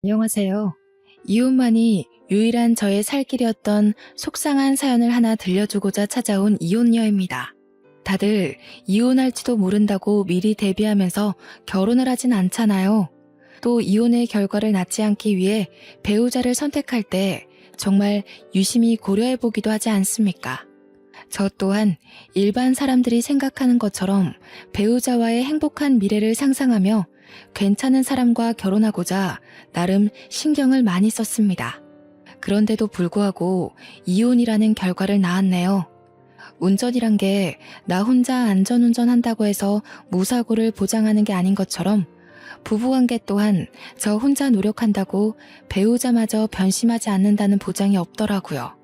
안녕하세요. 이혼만이 유일한 저의 살 길이었던 속상한 사연을 하나 들려주고자 찾아온 이혼녀입니다. 다들 이혼할지도 모른다고 미리 대비하면서 결혼을 하진 않잖아요. 또 이혼의 결과를 낳지 않기 위해 배우자를 선택할 때 정말 유심히 고려해보기도 하지 않습니까? 저 또한 일반 사람들이 생각하는 것처럼 배우자와의 행복한 미래를 상상하며 괜찮은 사람과 결혼하고자 나름 신경을 많이 썼습니다. 그런데도 불구하고 이혼이라는 결과를 낳았네요. 운전이란 게 나 혼자 안전운전 한다고 해서 무사고를 보장하는 게 아닌 것처럼 부부관계 또한 저 혼자 노력한다고 배우자마저 변심하지 않는다는 보장이 없더라고요.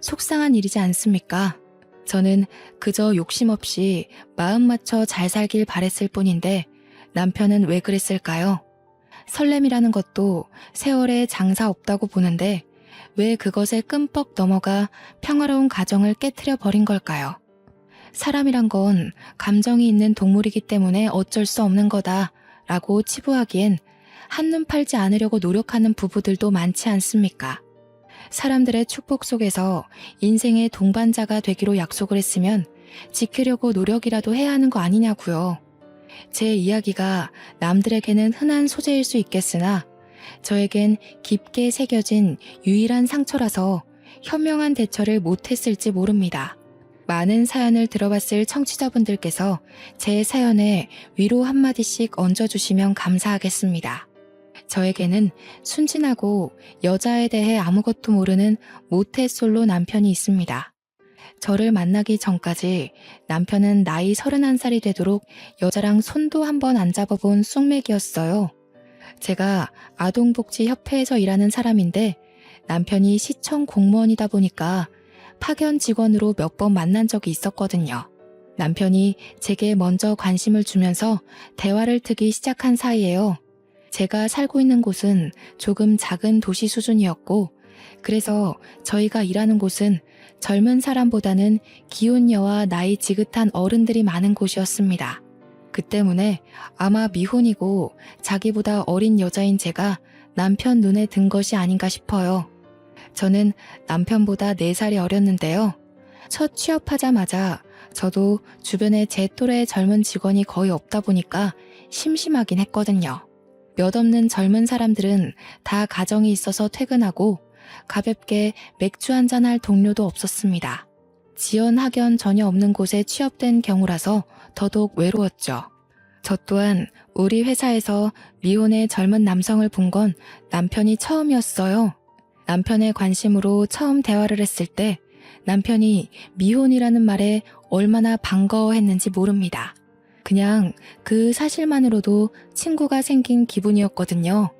속상한 일이지 않습니까? 저는 그저 욕심 없이 마음 맞춰 잘 살길 바랬을 뿐인데 남편은 왜 그랬을까요? 설렘이라는 것도 세월에 장사 없다고 보는데 왜 그것에 끔뻑 넘어가 평화로운 가정을 깨트려 버린 걸까요? 사람이란 건 감정이 있는 동물이기 때문에 어쩔 수 없는 거다라고 치부하기엔 한눈 팔지 않으려고 노력하는 부부들도 많지 않습니까? 사람들의 축복 속에서 인생의 동반자가 되기로 약속을 했으면 지키려고 노력이라도 해야 하는 거 아니냐고요. 제 이야기가 남들에게는 흔한 소재일 수 있겠으나 저에겐 깊게 새겨진 유일한 상처라서 현명한 대처를 못했을지 모릅니다. 많은 사연을 들어봤을 청취자분들께서 제 사연에 위로 한마디씩 얹어주시면 감사하겠습니다. 저에게는 순진하고 여자에 대해 아무것도 모르는 모태솔로 남편이 있습니다. 저를 만나기 전까지 남편은 나이 31살이 되도록 여자랑 손도 한번 안 잡아본 쑥맥이었어요. 제가 아동복지협회에서 일하는 사람인데 남편이 시청 공무원이다 보니까 파견 직원으로 몇 번 만난 적이 있었거든요. 남편이 제게 먼저 관심을 주면서 대화를 트기 시작한 사이에요. 제가 살고 있는 곳은 조금 작은 도시 수준이었고 그래서 저희가 일하는 곳은 젊은 사람보다는 기혼녀와 나이 지긋한 어른들이 많은 곳이었습니다. 그 때문에 아마 미혼이고 자기보다 어린 여자인 제가 남편 눈에 든 것이 아닌가 싶어요. 저는 남편보다 4살이 어렸는데요. 첫 취업하자마자 저도 주변에 제 또래의 젊은 직원이 거의 없다 보니까 심심하긴 했거든요. 몇 없는 젊은 사람들은 다 가정이 있어서 퇴근하고 가볍게 맥주 한잔할 동료도 없었습니다. 지연 학연 전혀 없는 곳에 취업된 경우라서 더더욱 외로웠죠. 저 또한 우리 회사에서 미혼의 젊은 남성을 본 건 남편이 처음이었어요. 남편의 관심으로 처음 대화를 했을 때 남편이 미혼이라는 말에 얼마나 반가워했는지 모릅니다. 그냥 그 사실만으로도 친구가 생긴 기분이었거든요.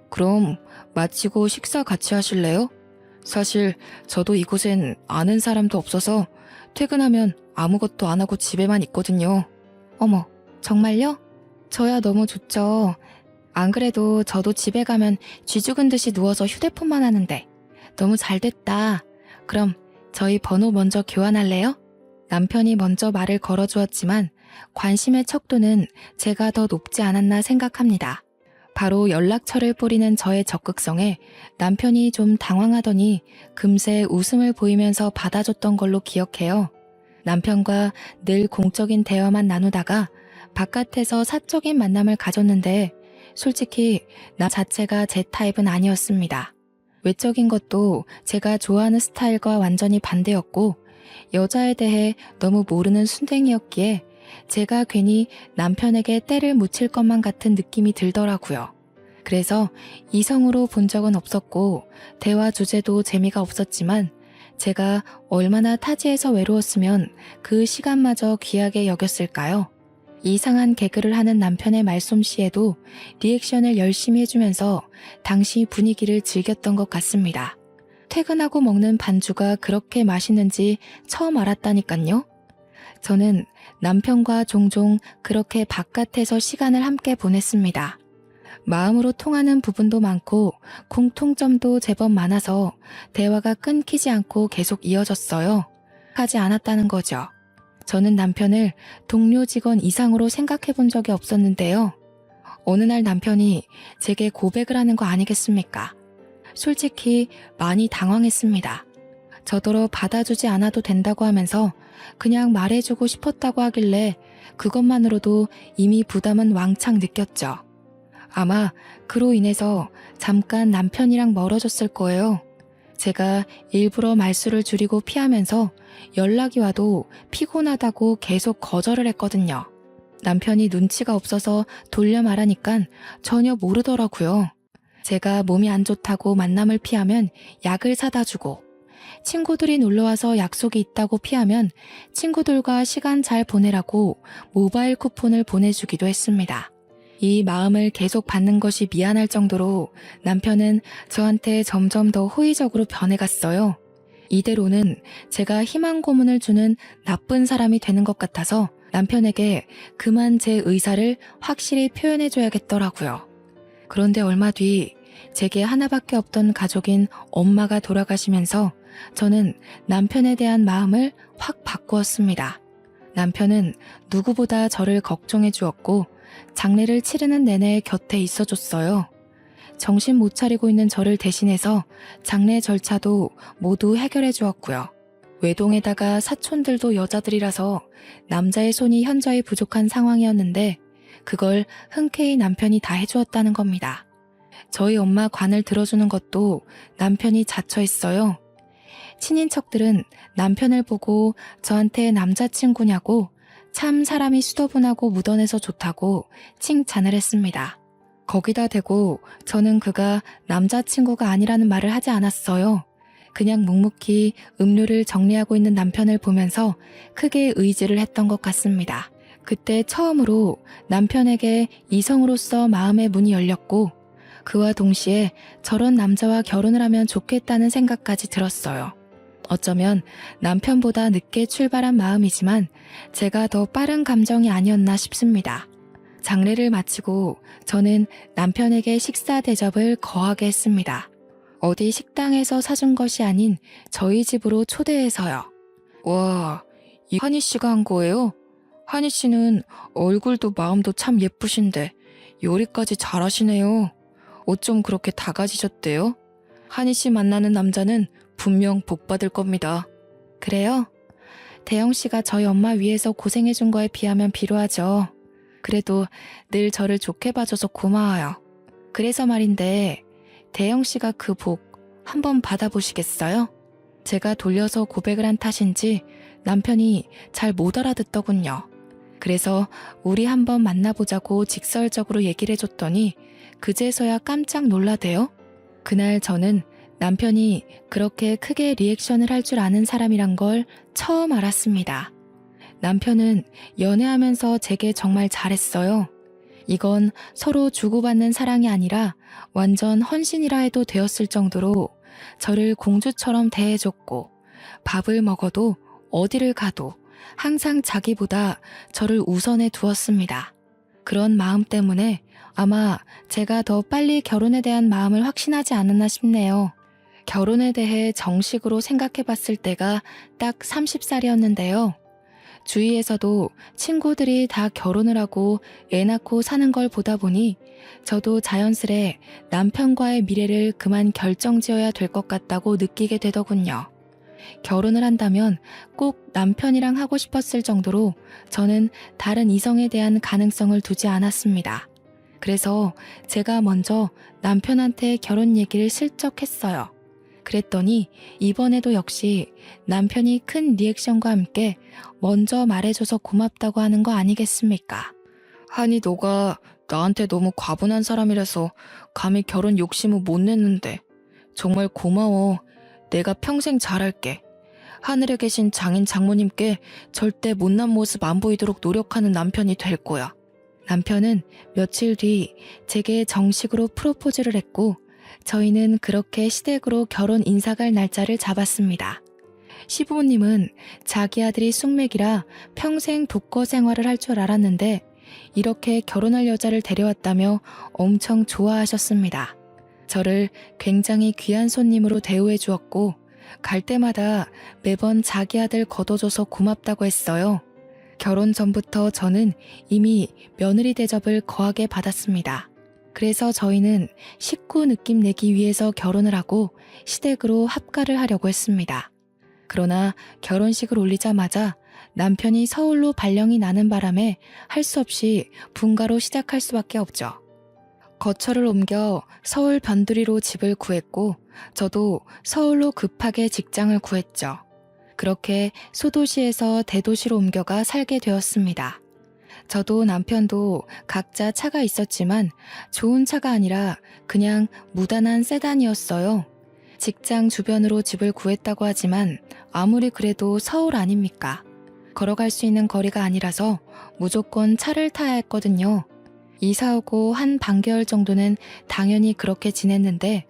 그럼 마치고 식사 같이 하실래요? 사실 저도 이곳엔 아는 사람도 없어서 퇴근하면 아무것도 안 하고 집에만 있거든요. 어머, 정말요? 저야 너무 좋죠. 안 그래도 저도 집에 가면 쥐 죽은 듯이 누워서 휴대폰만 하는데 너무 잘 됐다. 그럼 저희 번호 먼저 교환할래요? 남편이 먼저 말을 걸어주었지만 관심의 척도는 제가 더 높지 않았나 생각합니다. 바로 연락처를 뿌리는 저의 적극성에 남편이 좀 당황하더니 금세 웃음을 보이면서 받아줬던 걸로 기억해요. 남편과 늘 공적인 대화만 나누다가 바깥에서 사적인 만남을 가졌는데 솔직히 나 자체가 제 타입은 아니었습니다. 외적인 것도 제가 좋아하는 스타일과 완전히 반대였고 여자에 대해 너무 모르는 순댕이였기에 제가 괜히 남편에게 때를 묻힐 것만 같은 느낌이 들더라고요. 그래서 이성으로 본 적은 없었고 대화 주제도 재미가 없었지만 제가 얼마나 타지에서 외로웠으면 그 시간마저 귀하게 여겼을까요? 이상한 개그를 하는 남편의 말솜씨에도 리액션을 열심히 해주면서 당시 분위기를 즐겼던 것 같습니다. 퇴근하고 먹는 반주가 그렇게 맛있는지 처음 알았다니깐요. 저는 남편과 종종 그렇게 바깥에서 시간을 함께 보냈습니다. 마음으로 통하는 부분도 많고 공통점도 제법 많아서 대화가 끊기지 않고 계속 이어졌어요. 하지 않았다는 거죠. 저는 남편을 동료 직원 이상으로 생각해 본 적이 없었는데요. 어느 날 남편이 제게 고백을 하는 거 아니겠습니까? 솔직히 많이 당황했습니다. 저더러 받아주지 않아도 된다고 하면서 그냥 말해주고 싶었다고 하길래 그것만으로도 이미 부담은 왕창 느꼈죠. 아마 그로 인해서 잠깐 남편이랑 멀어졌을 거예요. 제가 일부러 말수를 줄이고 피하면서 연락이 와도 피곤하다고 계속 거절을 했거든요. 남편이 눈치가 없어서 돌려 말하니까 전혀 모르더라고요. 제가 몸이 안 좋다고 만남을 피하면 약을 사다 주고, 친구들이 놀러와서 약속이 있다고 피하면 친구들과 시간 잘 보내라고 모바일 쿠폰을 보내주기도 했습니다. 이 마음을 계속 받는 것이 미안할 정도로 남편은 저한테 점점 더 호의적으로 변해갔어요. 이대로는 제가 희망 고문을 주는 나쁜 사람이 되는 것 같아서 남편에게 그만 제 의사를 확실히 표현해줘야겠더라고요. 그런데 얼마 뒤 제게 하나밖에 없던 가족인 엄마가 돌아가시면서 저는 남편에 대한 마음을 확 바꾸었습니다. 남편은 누구보다 저를 걱정해 주었고 장례를 치르는 내내 곁에 있어줬어요. 정신 못 차리고 있는 저를 대신해서 장례 절차도 모두 해결해 주었고요. 외동에다가 사촌들도 여자들이라서 남자의 손이 현저히 부족한 상황이었는데 그걸 흔쾌히 남편이 다 해주었다는 겁니다. 저희 엄마 관을 들어주는 것도 남편이 자처했어요. 친인척들은 남편을 보고 저한테 남자친구냐고 참 사람이 수더분하고 무던해서 좋다고 칭찬을 했습니다. 거기다 대고 저는 그가 남자친구가 아니라는 말을 하지 않았어요. 그냥 묵묵히 음료를 정리하고 있는 남편을 보면서 크게 의지를 했던 것 같습니다. 그때 처음으로 남편에게 이성으로서 마음의 문이 열렸고 그와 동시에 저런 남자와 결혼을 하면 좋겠다는 생각까지 들었어요. 어쩌면 남편보다 늦게 출발한 마음이지만 제가 더 빠른 감정이 아니었나 싶습니다. 장례를 마치고 저는 남편에게 식사 대접을 거하게 했습니다. 어디 식당에서 사준 것이 아닌 저희 집으로 초대해서요. 와, 이 한희 씨가 한 거예요? 한희 씨는 얼굴도 마음도 참 예쁘신데 요리까지 잘하시네요. 어쩜 그렇게 다 가지셨대요? 한희 씨 만나는 남자는 분명 복 받을 겁니다. 그래요? 대영 씨가 저희 엄마 위해서 고생해준 거에 비하면 비루하죠. 그래도 늘 저를 좋게 봐줘서 고마워요. 그래서 말인데 대영 씨가 그 복 한번 받아보시겠어요? 제가 돌려서 고백을 한 탓인지 남편이 잘 못 알아듣더군요. 그래서 우리 한번 만나보자고 직설적으로 얘기를 해줬더니 그제서야 깜짝 놀라대요. 그날 저는 남편이 그렇게 크게 리액션을 할 줄 아는 사람이란 걸 처음 알았습니다. 남편은 연애하면서 제게 정말 잘했어요. 이건 서로 주고받는 사랑이 아니라 완전 헌신이라 해도 되었을 정도로 저를 공주처럼 대해줬고 밥을 먹어도 어디를 가도 항상 자기보다 저를 우선해 두었습니다. 그런 마음 때문에 아마 제가 더 빨리 결혼에 대한 마음을 확신하지 않았나 싶네요. 결혼에 대해 정식으로 생각해 봤을 때가 딱 30살이었는데요. 주위에서도 친구들이 다 결혼을 하고 애 낳고 사는 걸 보다 보니 저도 자연스레 남편과의 미래를 그만 결정지어야 될 것 같다고 느끼게 되더군요. 결혼을 한다면 꼭 남편이랑 하고 싶었을 정도로 저는 다른 이성에 대한 가능성을 두지 않았습니다. 그래서 제가 먼저 남편한테 결혼 얘기를 슬쩍 했어요. 그랬더니 이번에도 역시 남편이 큰 리액션과 함께 먼저 말해줘서 고맙다고 하는 거 아니겠습니까? 한이 너가 나한테 너무 과분한 사람이라서 감히 결혼 욕심을 못 냈는데 정말 고마워. 내가 평생 잘할게. 하늘에 계신 장인 장모님께 절대 못난 모습 안 보이도록 노력하는 남편이 될 거야. 남편은 며칠 뒤 제게 정식으로 프로포즈를 했고 저희는 그렇게 시댁으로 결혼 인사갈 날짜를 잡았습니다. 시부모님은 자기 아들이 숙맥이라 평생 독거 생활을 할 줄 알았는데 이렇게 결혼할 여자를 데려왔다며 엄청 좋아하셨습니다. 저를 굉장히 귀한 손님으로 대우해 주었고 갈 때마다 매번 자기 아들 거둬줘서 고맙다고 했어요. 결혼 전부터 저는 이미 며느리 대접을 거하게 받았습니다. 그래서 저희는 식구 느낌 내기 위해서 결혼을 하고 시댁으로 합가를 하려고 했습니다. 그러나 결혼식을 올리자마자 남편이 서울로 발령이 나는 바람에 할 수 없이 분가로 시작할 수밖에 없죠. 거처를 옮겨 서울 변두리로 집을 구했고 저도 서울로 급하게 직장을 구했죠. 그렇게 소도시에서 대도시로 옮겨가 살게 되었습니다. 저도 남편도 각자 차가 있었지만 좋은 차가 아니라 그냥 무단한 세단이었어요. 직장 주변으로 집을 구했다고 하지만 아무리 그래도 서울 아닙니까? 걸어갈 수 있는 거리가 아니라서 무조건 차를 타야 했거든요. 이사 오고 한 반개월 정도는 당연히 그렇게 지냈는데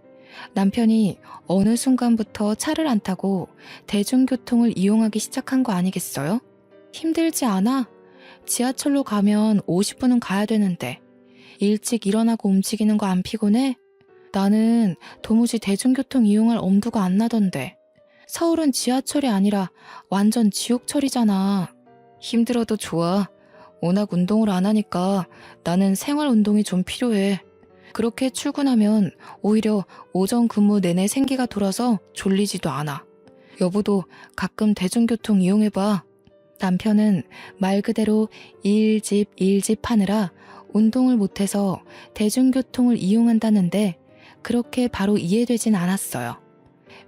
남편이 어느 순간부터 차를 안 타고 대중교통을 이용하기 시작한 거 아니겠어요? 힘들지 않아? 지하철로 가면 50분은 가야 되는데 일찍 일어나고 움직이는 거 안 피곤해? 나는 도무지 대중교통 이용할 엄두가 안 나던데. 서울은 지하철이 아니라 완전 지옥철이잖아. 힘들어도 좋아. 워낙 운동을 안 하니까 나는 생활 운동이 좀 필요해. 그렇게 출근하면 오히려 오전 근무 내내 생기가 돌아서 졸리지도 않아. 여보도 가끔 대중교통 이용해봐. 남편은 말 그대로 일집 하느라 운동을 못해서 대중교통을 이용한다는데 그렇게 바로 이해되진 않았어요.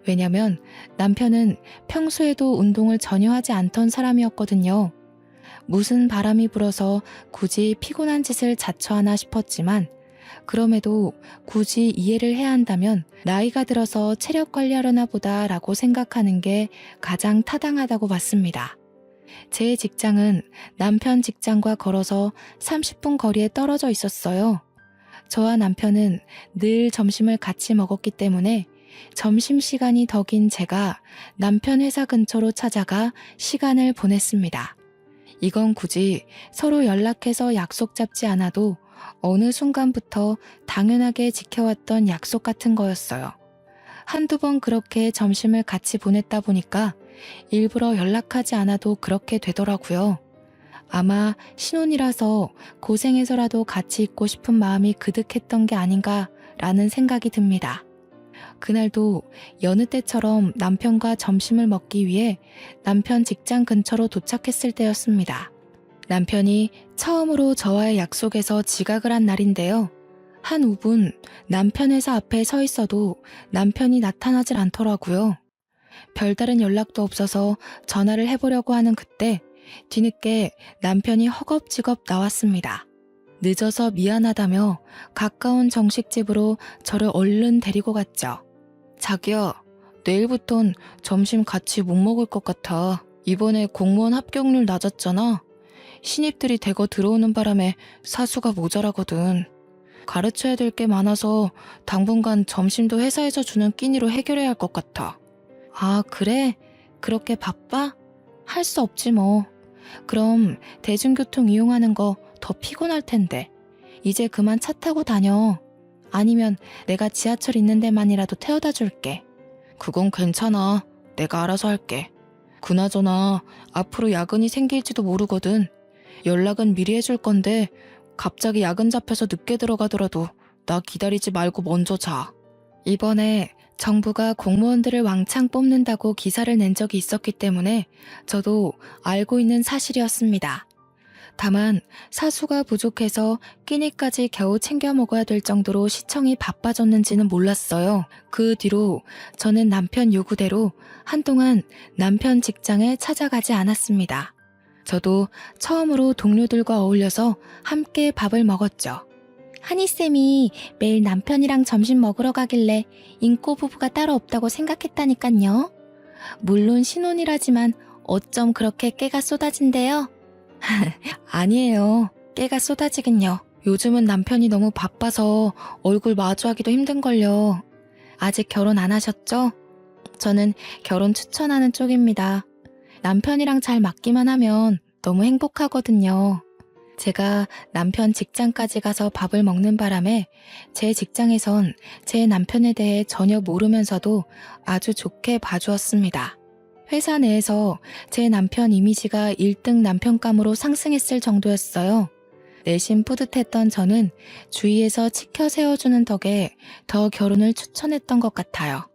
왜냐면 남편은 평소에도 운동을 전혀 하지 않던 사람이었거든요. 무슨 바람이 불어서 굳이 피곤한 짓을 자처하나 싶었지만 그럼에도 굳이 이해를 해야 한다면 나이가 들어서 체력 관리하려나 보다라고 생각하는 게 가장 타당하다고 봤습니다. 제 직장은 남편 직장과 걸어서 30분 거리에 떨어져 있었어요. 저와 남편은 늘 점심을 같이 먹었기 때문에 점심시간이 더 긴 제가 남편 회사 근처로 찾아가 시간을 보냈습니다. 이건 굳이 서로 연락해서 약속 잡지 않아도 어느 순간부터 당연하게 지켜왔던 약속 같은 거였어요. 한두 번 그렇게 점심을 같이 보냈다 보니까 일부러 연락하지 않아도 그렇게 되더라고요. 아마 신혼이라서 고생해서라도 같이 있고 싶은 마음이 그득했던 게 아닌가라는 생각이 듭니다. 그날도 여느 때처럼 남편과 점심을 먹기 위해 남편 직장 근처로 도착했을 때였습니다. 남편이 처음으로 저와의 약속에서 지각을 한 날인데요. 한 5분 남편 회사 앞에 서 있어도 남편이 나타나질 않더라고요. 별다른 연락도 없어서 전화를 해보려고 하는 그때 뒤늦게 남편이 허겁지겁 나왔습니다. 늦어서 미안하다며 가까운 정식집으로 저를 얼른 데리고 갔죠. 자기야, 내일부턴 점심 같이 못 먹을 것 같아. 이번에 공무원 합격률 낮았잖아. 신입들이 대거 들어오는 바람에 사수가 모자라거든. 가르쳐야 될 게 많아서 당분간 점심도 회사에서 주는 끼니로 해결해야 할 것 같아. 아, 그래? 그렇게 바빠? 할 수 없지 뭐. 그럼 대중교통 이용하는 거 더 피곤할 텐데. 이제 그만 차 타고 다녀. 아니면 내가 지하철 있는 데만이라도 태워다 줄게. 그건 괜찮아. 내가 알아서 할게. 그나저나 앞으로 야근이 생길지도 모르거든. 연락은 미리 해줄 건데 갑자기 야근 잡혀서 늦게 들어가더라도 나 기다리지 말고 먼저 자. 이번에 정부가 공무원들을 왕창 뽑는다고 기사를 낸 적이 있었기 때문에 저도 알고 있는 사실이었습니다. 다만 사수가 부족해서 끼니까지 겨우 챙겨 먹어야 될 정도로 시청이 바빠졌는지는 몰랐어요. 그 뒤로 저는 남편 요구대로 한동안 남편 직장에 찾아가지 않았습니다. 저도 처음으로 동료들과 어울려서 함께 밥을 먹었죠. 한이쌤이 매일 남편이랑 점심 먹으러 가길래 인꼬 부부가 따로 없다고 생각했다니깐요. 물론 신혼이라지만 어쩜 그렇게 깨가 쏟아진대요? 아니에요. 깨가 쏟아지긴요. 요즘은 남편이 너무 바빠서 얼굴 마주하기도 힘든걸요. 아직 결혼 안 하셨죠? 저는 결혼 추천하는 쪽입니다. 남편이랑 잘 맞기만 하면 너무 행복하거든요. 제가 남편 직장까지 가서 밥을 먹는 바람에 제 직장에선 제 남편에 대해 전혀 모르면서도 아주 좋게 봐주었습니다. 회사 내에서 제 남편 이미지가 1등 남편감으로 상승했을 정도였어요. 내심 뿌듯했던 저는 주위에서 치켜 세워주는 덕에 더 결혼을 추천했던 것 같아요.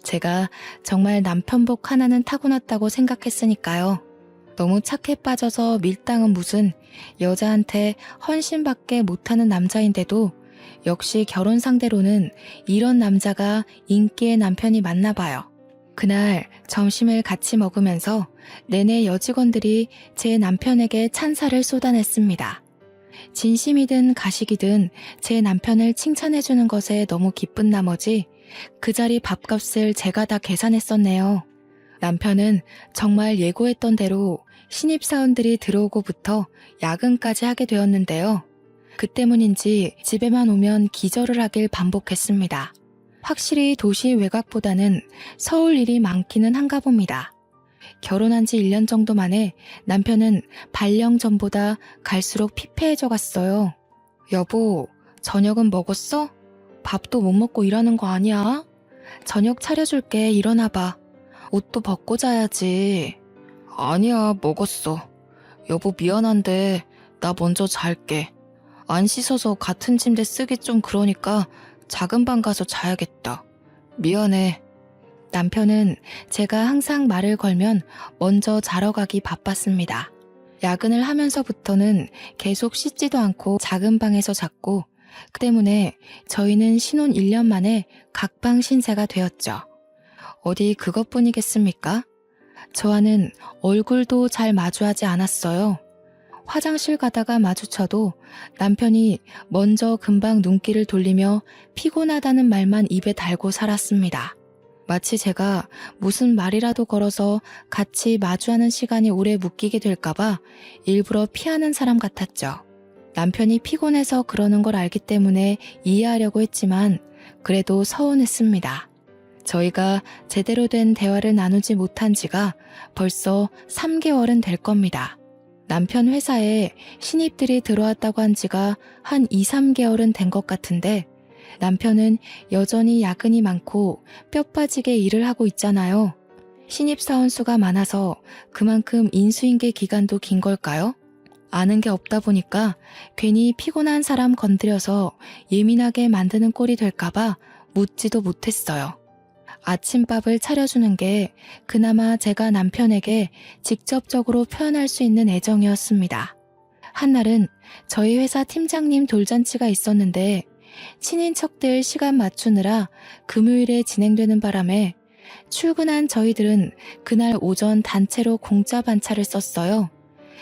제가 정말 남편복 하나는 타고났다고 생각했으니까요. 너무 착해 빠져서 밀당은 무슨, 여자한테 헌신밖에 못하는 남자인데도 역시 결혼 상대로는 이런 남자가 인기의 남편이 맞나 봐요. 그날 점심을 같이 먹으면서 내내 여직원들이 제 남편에게 찬사를 쏟아냈습니다. 진심이든 가식이든 제 남편을 칭찬해주는 것에 너무 기쁜 나머지 그 자리 밥값을 제가 다 계산했었네요. 남편은 정말 예고했던 대로 신입사원들이 들어오고부터 야근까지 하게 되었는데요. 그 때문인지 집에만 오면 기절을 하길 반복했습니다. 확실히 도시 외곽보다는 서울 일이 많기는 한가 봅니다. 결혼한 지 1년 정도 만에 남편은 발령 전보다 갈수록 피폐해져 갔어요. 여보, 저녁은 먹었어? 밥도 못 먹고 일하는 거 아니야? 저녁 차려줄게, 일어나봐. 옷도 벗고 자야지. 아니야, 먹었어. 여보 미안한데 나 먼저 잘게. 안 씻어서 같은 침대 쓰기 좀 그러니까 작은 방 가서 자야겠다. 미안해. 남편은 제가 항상 말을 걸면 먼저 자러 가기 바빴습니다. 야근을 하면서부터는 계속 씻지도 않고 작은 방에서 잤고, 그 때문에 저희는 신혼 1년 만에 각방 신세가 되었죠. 어디 그것뿐이겠습니까? 저와는 얼굴도 잘 마주하지 않았어요. 화장실 가다가 마주쳐도 남편이 먼저 금방 눈길을 돌리며 피곤하다는 말만 입에 달고 살았습니다. 마치 제가 무슨 말이라도 걸어서 같이 마주하는 시간이 오래 묶이게 될까봐 일부러 피하는 사람 같았죠. 남편이 피곤해서 그러는 걸 알기 때문에 이해하려고 했지만 그래도 서운했습니다. 저희가 제대로 된 대화를 나누지 못한 지가 벌써 3개월은 될 겁니다. 남편 회사에 신입들이 들어왔다고 한 지가 한 2, 3개월은 된 것 같은데 남편은 여전히 야근이 많고 뼈 빠지게 일을 하고 있잖아요. 신입사원 수가 많아서 그만큼 인수인계 기간도 긴 걸까요? 아는 게 없다 보니까 괜히 피곤한 사람 건드려서 예민하게 만드는 꼴이 될까봐 묻지도 못했어요. 아침밥을 차려주는 게 그나마 제가 남편에게 직접적으로 표현할 수 있는 애정이었습니다. 한날은 저희 회사 팀장님 돌잔치가 있었는데 친인척들 시간 맞추느라 금요일에 진행되는 바람에 출근한 저희들은 그날 오전 단체로 공짜 반차를 썼어요.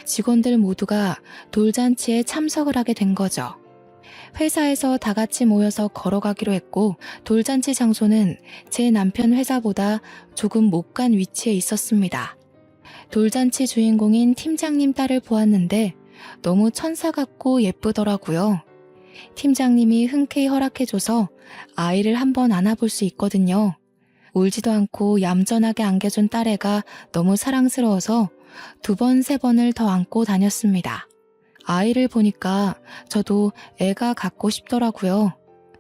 직원들 모두가 돌잔치에 참석을 하게 된 거죠. 회사에서 다 같이 모여서 걸어가기로 했고 돌잔치 장소는 제 남편 회사보다 조금 못 간 위치에 있었습니다. 돌잔치 주인공인 팀장님 딸을 보았는데 너무 천사 같고 예쁘더라고요. 팀장님이 흔쾌히 허락해줘서 아이를 한번 안아볼 수 있거든요. 울지도 않고 얌전하게 안겨준 딸애가 너무 사랑스러워서 2번, 3번을 더 안고 다녔습니다. 아이를 보니까 저도 애가 갖고 싶더라고요.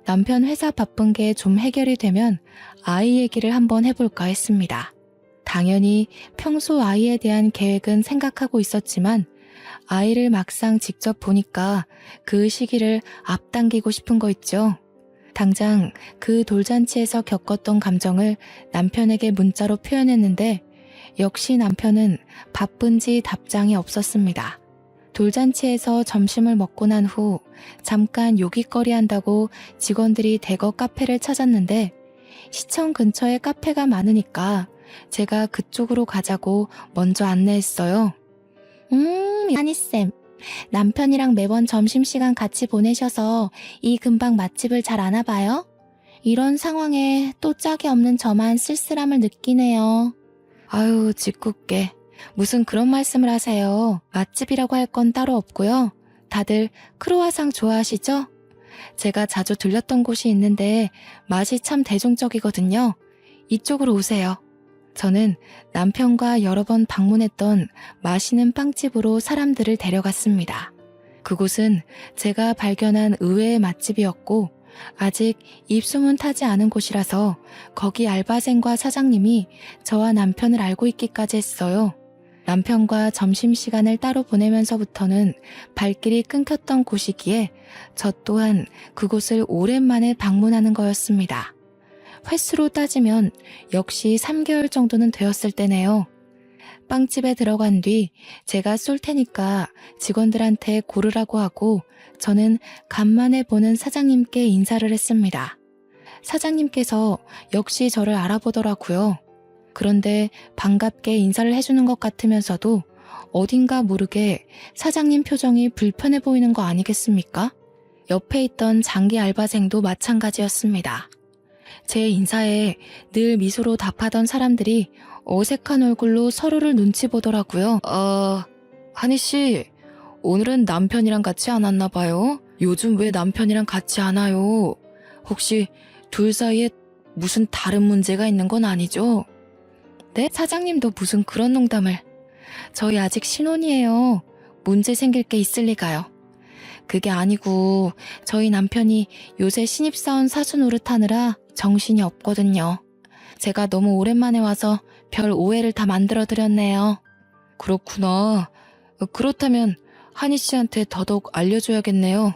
남편 회사 바쁜 게 좀 해결이 되면 아이 얘기를 한번 해볼까 했습니다. 당연히 평소 아이에 대한 계획은 생각하고 있었지만 아이를 막상 직접 보니까 그 시기를 앞당기고 싶은 거 있죠. 당장 그 돌잔치에서 겪었던 감정을 남편에게 문자로 표현했는데 역시 남편은 바쁜지 답장이 없었습니다. 돌잔치에서 점심을 먹고 난 후 잠깐 요깃거리 한다고 직원들이 대거 카페를 찾았는데 시청 근처에 카페가 많으니까 제가 그쪽으로 가자고 먼저 안내했어요. 한이쌤, 남편이랑 매번 점심시간 같이 보내셔서 이 근방 맛집을 잘 아나 봐요? 이런 상황에 또 짝이 없는 저만 쓸쓸함을 느끼네요. 아유, 짓궂게. 무슨 그런 말씀을 하세요. 맛집이라고 할 건 따로 없고요. 다들 크로와상 좋아하시죠? 제가 자주 들렸던 곳이 있는데 맛이 참 대중적이거든요. 이쪽으로 오세요. 저는 남편과 여러 번 방문했던 맛있는 빵집으로 사람들을 데려갔습니다. 그곳은 제가 발견한 의외의 맛집이었고 아직 입소문 타지 않은 곳이라서 거기 알바생과 사장님이 저와 남편을 알고 있기까지 했어요. 남편과 점심시간을 따로 보내면서부터는 발길이 끊겼던 곳이기에 저 또한 그곳을 오랜만에 방문하는 거였습니다. 횟수로 따지면 역시 3개월 정도는 되었을 때네요. 빵집에 들어간 뒤 제가 쏠 테니까 직원들한테 고르라고 하고 저는 간만에 보는 사장님께 인사를 했습니다. 사장님께서 역시 저를 알아보더라고요. 그런데 반갑게 인사를 해주는 것 같으면서도 어딘가 모르게 사장님 표정이 불편해 보이는 거 아니겠습니까? 옆에 있던 장기 알바생도 마찬가지였습니다. 제 인사에 늘 미소로 답하던 사람들이 어색한 얼굴로 서로를 눈치 보더라고요. 한희씨, 오늘은 남편이랑 같이 안 왔나 봐요? 요즘 왜 남편이랑 같이 안 와요? 혹시 둘 사이에 무슨 다른 문제가 있는 건 아니죠? 네? 사장님도 무슨 그런 농담을. 저희 아직 신혼이에요. 문제 생길 게 있을 리가요. 그게 아니고 저희 남편이 요새 신입사원 사수 노릇하느라 정신이 없거든요. 제가 너무 오랜만에 와서 별 오해를 다 만들어드렸네요. 그렇구나. 그렇다면 한희 씨한테 더더욱 알려줘야겠네요.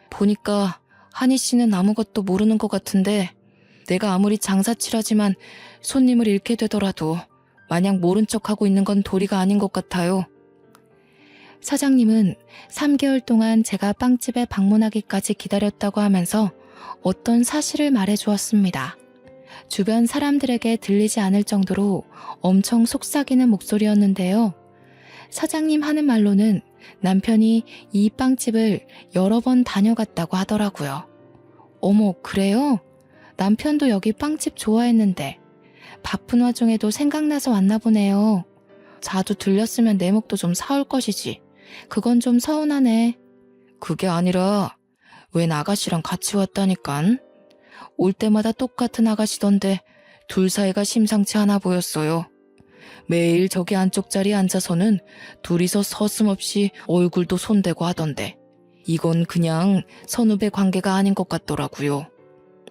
보니까 한희 씨는 아무것도 모르는 것 같은데 내가 아무리 장사치라지만 손님을 잃게 되더라도 마냥 모른 척하고 있는 건 도리가 아닌 것 같아요. 사장님은 3개월 동안 제가 빵집에 방문하기까지 기다렸다고 하면서 어떤 사실을 말해주었습니다. 주변 사람들에게 들리지 않을 정도로 엄청 속삭이는 목소리였는데요. 사장님 하는 말로는 남편이 이 빵집을 여러 번 다녀갔다고 하더라고요. 어머, 그래요? 남편도 여기 빵집 좋아했는데 바쁜 와중에도 생각나서 왔나 보네요. 자주 들렸으면 내 목도 좀 사올 것이지. 그건 좀 서운하네. 그게 아니라 웬 아가씨랑 같이 왔다니깐. 올 때마다 똑같은 아가씨던데 둘 사이가 심상치 않아 보였어요. 매일 저기 안쪽 자리에 앉아서는 둘이서 서슴없이 얼굴도 손대고 하던데 이건 그냥 선후배 관계가 아닌 것 같더라고요.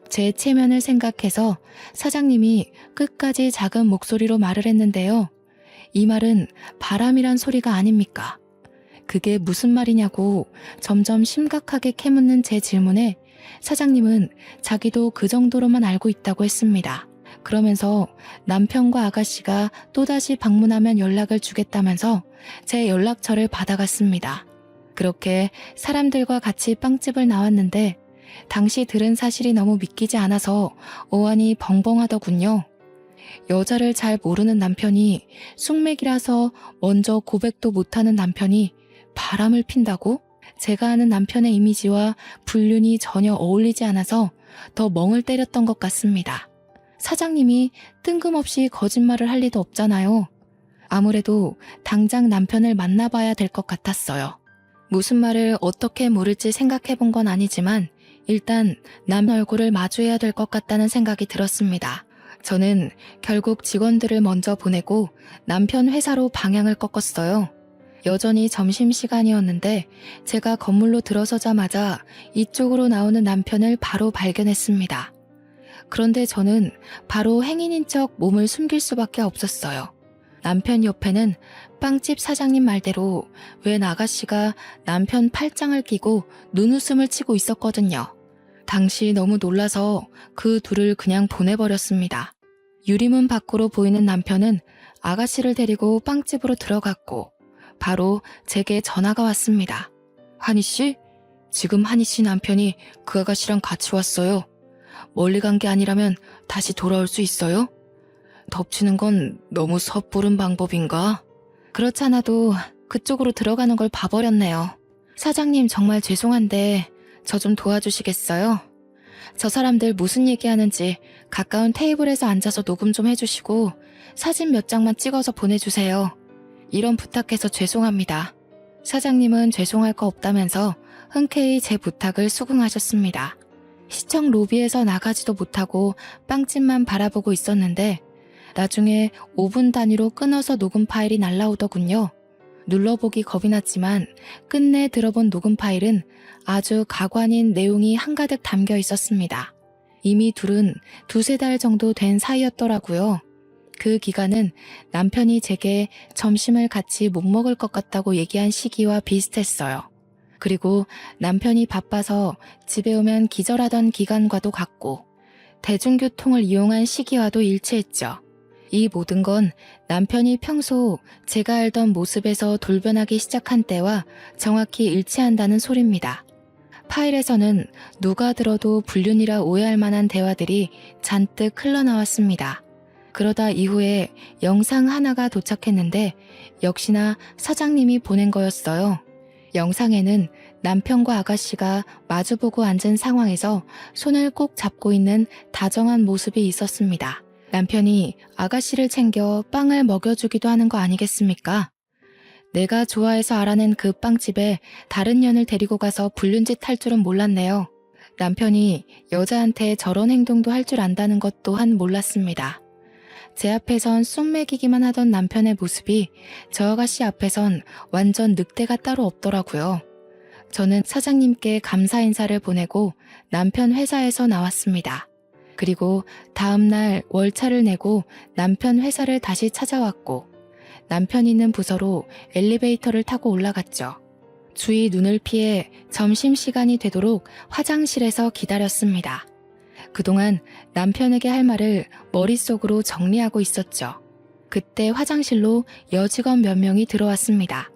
제 체면을 생각해서 사장님이 끝까지 작은 목소리로 말을 했는데요. 이 말은 바람이란 소리가 아닙니까? 그게 무슨 말이냐고 점점 심각하게 캐묻는 제 질문에 사장님은 자기도 그 정도로만 알고 있다고 했습니다. 그러면서 남편과 아가씨가 또다시 방문하면 연락을 주겠다면서 제 연락처를 받아갔습니다. 그렇게 사람들과 같이 빵집을 나왔는데 당시 들은 사실이 너무 믿기지 않아서 어안이 벙벙하더군요. 여자를 잘 모르는 남편이 숙맥이라서 먼저 고백도 못하는 남편이 바람을 핀다고? 제가 아는 남편의 이미지와 불륜이 전혀 어울리지 않아서 더 멍을 때렸던 것 같습니다. 사장님이 뜬금없이 거짓말을 할 리도 없잖아요. 아무래도 당장 남편을 만나봐야 될 것 같았어요. 무슨 말을 어떻게 물을지 생각해본 건 아니지만 일단 남 얼굴을 마주해야 될 것 같다는 생각이 들었습니다. 저는 결국 직원들을 먼저 보내고 남편 회사로 방향을 꺾었어요. 여전히 점심시간이었는데 제가 건물로 들어서자마자 이쪽으로 나오는 남편을 바로 발견했습니다. 그런데 저는 바로 행인인 척 몸을 숨길 수밖에 없었어요. 남편 옆에는 빵집 사장님 말대로 웬 아가씨가 남편 팔짱을 끼고 눈웃음을 치고 있었거든요. 당시 너무 놀라서 그 둘을 그냥 보내버렸습니다. 유리문 밖으로 보이는 남편은 아가씨를 데리고 빵집으로 들어갔고 바로 제게 전화가 왔습니다. 한희씨? 지금 한희씨 남편이 그 아가씨랑 같이 왔어요. 멀리 간 게 아니라면 다시 돌아올 수 있어요? 덮치는 건 너무 섣부른 방법인가? 그렇잖아도 그쪽으로 들어가는 걸 봐버렸네요. 사장님 정말 죄송한데 저 좀 도와주시겠어요? 저 사람들 무슨 얘기하는지 가까운 테이블에서 앉아서 녹음 좀 해주시고 사진 몇 장만 찍어서 보내주세요. 이런 부탁해서 죄송합니다. 사장님은 죄송할 거 없다면서 흔쾌히 제 부탁을 수긍하셨습니다. 시청 로비에서 나가지도 못하고 빵집만 바라보고 있었는데 나중에 5분 단위로 끊어서 녹음 파일이 날라오더군요. 눌러보기 겁이 났지만 끝내 들어본 녹음 파일은 아주 가관인 내용이 한가득 담겨 있었습니다. 이미 둘은 2-3달 정도 된 사이였더라고요. 그 기간은 남편이 제게 점심을 같이 못 먹을 것 같다고 얘기한 시기와 비슷했어요. 그리고 남편이 바빠서 집에 오면 기절하던 기간과도 같고 대중교통을 이용한 시기와도 일치했죠. 이 모든 건 남편이 평소 제가 알던 모습에서 돌변하기 시작한 때와 정확히 일치한다는 소리입니다. 파일에서는 누가 들어도 불륜이라 오해할 만한 대화들이 잔뜩 흘러나왔습니다. 그러다 이후에 영상 하나가 도착했는데 역시나 사장님이 보낸 거였어요. 영상에는 남편과 아가씨가 마주보고 앉은 상황에서 손을 꼭 잡고 있는 다정한 모습이 있었습니다. 남편이 아가씨를 챙겨 빵을 먹여주기도 하는 거 아니겠습니까? 내가 좋아해서 알아낸 그 빵집에 다른 년을 데리고 가서 불륜짓 할 줄은 몰랐네요. 남편이 여자한테 저런 행동도 할 줄 안다는 것 또한 몰랐습니다. 제 앞에선 쑥맥이기만 하던 남편의 모습이 저 아가씨 앞에선 완전 늑대가 따로 없더라고요. 저는 사장님께 감사 인사를 보내고 남편 회사에서 나왔습니다. 그리고 다음날 월차를 내고 남편 회사를 다시 찾아왔고 남편 있는 부서로 엘리베이터를 타고 올라갔죠. 주위 눈을 피해 점심시간이 되도록 화장실에서 기다렸습니다. 그동안 남편에게 할 말을 머릿속으로 정리하고 있었죠. 그때 화장실로 여직원 몇 명이 들어왔습니다.